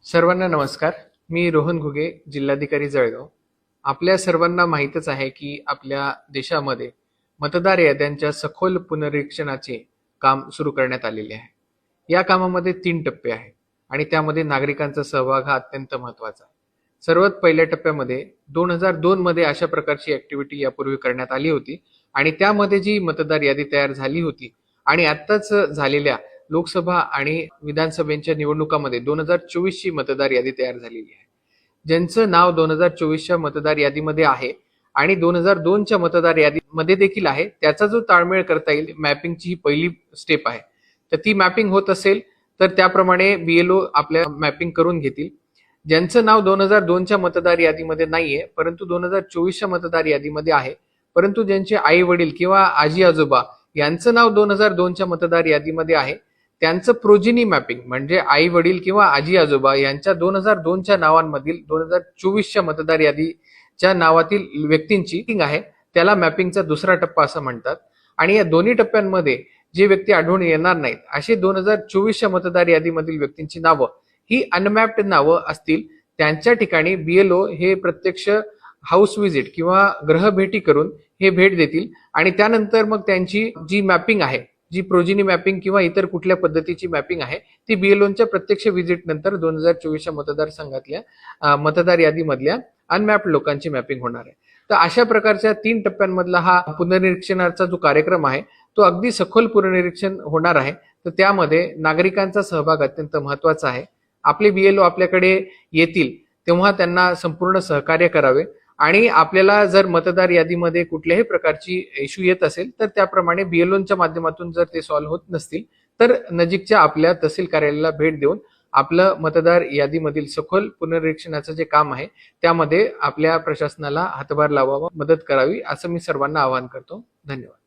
सर्वांना नमस्कार. मी रोहन घुगे, जिल्हाधिकारी जळगाव. आपल्या सर्वांना माहीतच आहे की आपल्या देशामध्ये मतदार याद्यांच्या सखोल पुनरीक्षणाचे काम सुरू करण्यात आलेले आहे. या कामामध्ये 3 टप्पे आहेत आणि त्यामध्ये नागरिकांचा सहभाग हा अत्यंत महत्त्वाचा आहे. सर्वात पहिल्या टप्प्यामध्ये 2002 मध्ये अशा प्रकारची ऍक्टिव्हिटी यापूर्वी करण्यात आली होती आणि त्यामध्ये जी मतदार यादी तयार झाली होती आणि आत्ताच झालेल्या लोकसभा आणि विधानसभेच्या निवडणुकामध्ये 2024 ची मतदार यादी तयार झालेली आहे. ज्यांचं नाव 2024च्या मतदार यादीमध्ये आहे आणि 2002च्या मतदार यादीमध्ये देखील आहे, त्याचा जो ताळमेळ करता येईल, मॅपिंगची ही पहिली स्टेप आहे. तर ती मॅपिंग होत असेल तर त्याप्रमाणे BLO आपल्या मॅपिंग करून घेतील. ज्यांचं नाव 2002च्या मतदार यादीमध्ये नाहीये परंतु 2024च्या मतदार यादीमध्ये आहे, परंतु ज्यांचे आई वडील किंवा आजी आजोबा यांचं नाव 2002च्या मतदार यादीमध्ये आहे, त्यांचं प्रोजिनी मॅपिंग म्हणजे आई वडील किंवा आजी आजोबा यांच्या 2002च्या नावांमधील 2024च्या मतदार यादीच्या नावातील व्यक्तींची आहे, त्याला मॅपिंगचा दुसरा टप्पा असं म्हणतात. आणि या दोन्ही टप्प्यांमध्ये जे व्यक्ती आढळून येणार नाहीत असे 2024च्या मतदार यादीमधील व्यक्तींची नावं ही अनमॅप्ड नावं असतील, त्यांच्या ठिकाणी BLO हे प्रत्यक्ष हाऊस व्हिजिट किंवा ग्रहभेटी करून हे भेट देतील आणि त्यानंतर मग त्यांची जी मॅपिंग आहे, जी प्रोजिनी मॅपिंग किंवा इतर कुठल्या पद्धतीची मॅपिंग आहे, ती BLOच्या प्रत्यक्ष व्हिजिट नंतर 2024च्या मतदारसंघातल्या मतदार यादीमधल्या अनमॅप्ड लोकांची मॅपिंग होणार आहे. तर अशा प्रकारच्या 3 टप्प्यांमधला हा पुनर्निरीक्षणाचा जो कार्यक्रम आहे तो अगदी सखोल पुनर्निरीक्षण होणार आहे. तर त्यामध्ये नागरिकांचा सहभाग अत्यंत महत्वाचा आहे. आपले BLO आपल्याकडे येतील तेव्हा त्यांना संपूर्ण सहकार्य करावे आणि आपल्याला जर मतदार यादीमध्ये कुठल्याही प्रकारची इश्यू येत असेल तर त्याप्रमाणे BLOच्या माध्यमातून जर ते सॉल्व्ह होत नसतील तर नजीकच्या आपल्या तहसील कार्यालयाला भेट देऊन आपलं मतदार यादीमधील सखोल पुनर्निरीक्षणाचं जे काम आहे त्यामध्ये आपल्या प्रशासनाला हातभार लावावा, मदत करावी असं मी सर्वांना आवाहन करतो. धन्यवाद.